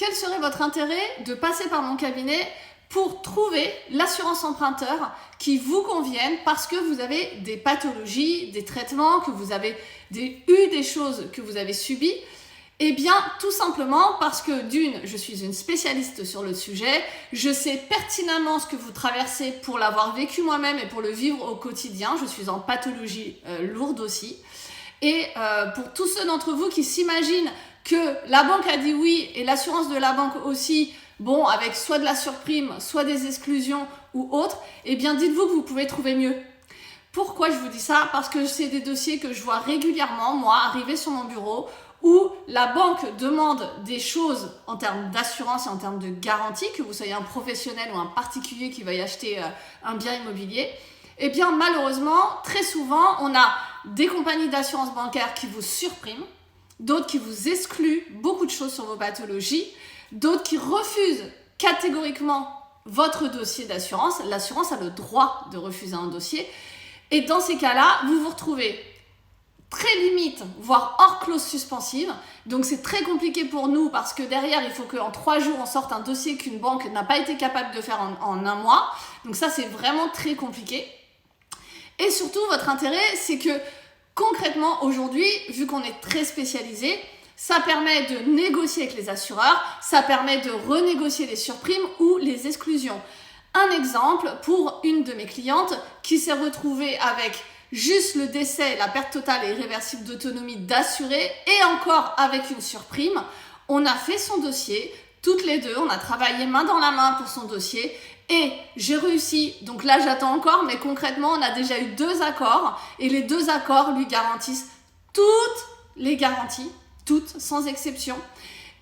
quel serait votre intérêt de passer par mon cabinet pour trouver l'assurance emprunteur qui vous convienne parce que vous avez des pathologies, des traitements, que vous avez eu des choses que vous avez subies? Eh bien, tout simplement parce que d'une, je suis une spécialiste sur le sujet, je sais pertinemment ce que vous traversez pour l'avoir vécu moi-même et pour le vivre au quotidien. Je suis en pathologie lourde aussi. Et pour tous ceux d'entre vous qui s'imaginent que la banque a dit oui et l'assurance de la banque aussi, bon, avec soit de la surprime, soit des exclusions ou autre, eh bien dites-vous que vous pouvez trouver mieux. Pourquoi je vous dis ça? Parce que c'est des dossiers que je vois régulièrement, moi, arriver sur mon bureau, où la banque demande des choses en termes d'assurance et en termes de garantie, que vous soyez un professionnel ou un particulier qui va y acheter un bien immobilier. Eh bien, malheureusement, très souvent, on a des compagnies d'assurance bancaire qui vous surpriment, d'autres qui vous excluent beaucoup de choses sur vos pathologies, d'autres qui refusent catégoriquement votre dossier d'assurance. L'assurance a le droit de refuser un dossier. Et dans ces cas-là, vous vous retrouvez très limite, voire hors clause suspensive. Donc c'est très compliqué pour nous parce que derrière, il faut qu'en 3 jours, on sorte un dossier qu'une banque n'a pas été capable de faire en 1 mois. Donc ça, c'est vraiment très compliqué. Et surtout, votre intérêt, c'est que concrètement, aujourd'hui, vu qu'on est très spécialisé, ça permet de négocier avec les assureurs, ça permet de renégocier les surprimes ou les exclusions. Un exemple pour une de mes clientes qui s'est retrouvée avec juste le décès, la perte totale et irréversible d'autonomie d'assuré et encore avec une surprime. On a fait son dossier, toutes les deux, on a travaillé main dans la main pour son dossier et j'ai réussi. Donc là, j'attends encore, mais concrètement, on a déjà eu 2 accords et les 2 accords lui garantissent toutes les garanties, toutes, sans exception.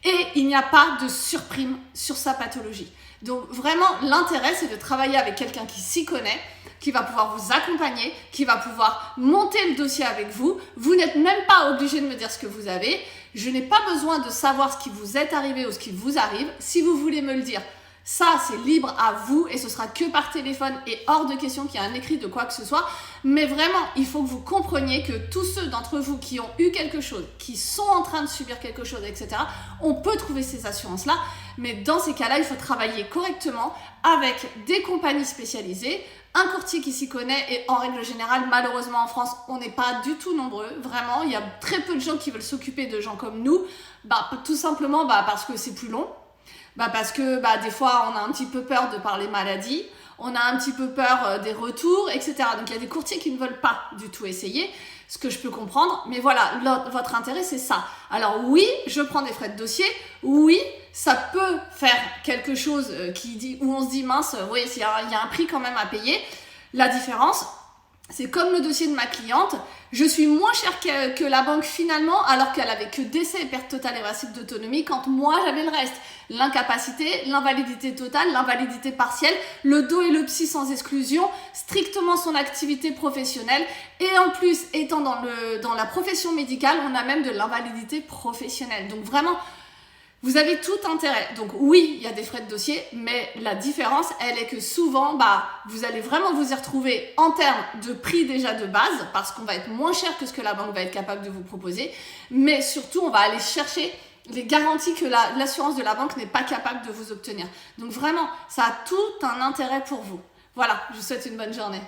Et il n'y a pas de surprime sur sa pathologie. Donc vraiment, l'intérêt, c'est de travailler avec quelqu'un qui s'y connaît, qui va pouvoir vous accompagner, qui va pouvoir monter le dossier avec vous. Vous n'êtes même pas obligé de me dire ce que vous avez. Je n'ai pas besoin de savoir ce qui vous est arrivé ou ce qui vous arrive. Si vous voulez me le dire, ça, c'est libre à vous et ce sera que par téléphone et hors de question qu'il y ait un écrit de quoi que ce soit. Mais vraiment, il faut que vous compreniez que tous ceux d'entre vous qui ont eu quelque chose, qui sont en train de subir quelque chose, etc., on peut trouver ces assurances-là. Mais dans ces cas-là, il faut travailler correctement avec des compagnies spécialisées, un courtier qui s'y connaît et en règle générale, malheureusement en France, on n'est pas du tout nombreux. Vraiment, il y a très peu de gens qui veulent s'occuper de gens comme nous. Tout simplement parce que c'est plus long. Parce que des fois, on a un petit peu peur de parler maladie, on a un petit peu peur des retours, etc. Donc, il y a des courtiers qui ne veulent pas du tout essayer, ce que je peux comprendre. Mais voilà, votre intérêt, c'est ça. Alors oui, je prends des frais de dossier. Oui, ça peut faire quelque chose où on se dit, mince, oui, il y a un prix quand même à payer. La différence, c'est comme le dossier de ma cliente, je suis moins chère que la banque finalement, alors qu'elle avait que décès et perte totale et irréversible d'autonomie, quand moi j'avais le reste. L'incapacité, l'invalidité totale, l'invalidité partielle, le dos et le psy sans exclusion, strictement son activité professionnelle. Et en plus, étant dans la profession médicale, on a même de l'invalidité professionnelle. Donc vraiment, vous avez tout intérêt. Donc oui, il y a des frais de dossier, mais la différence, elle est que souvent, vous allez vraiment vous y retrouver en termes de prix déjà de base, parce qu'on va être moins cher que ce que la banque va être capable de vous proposer, mais surtout, on va aller chercher les garanties que l'assurance de la banque n'est pas capable de vous obtenir. Donc vraiment, ça a tout un intérêt pour vous. Voilà, je vous souhaite une bonne journée.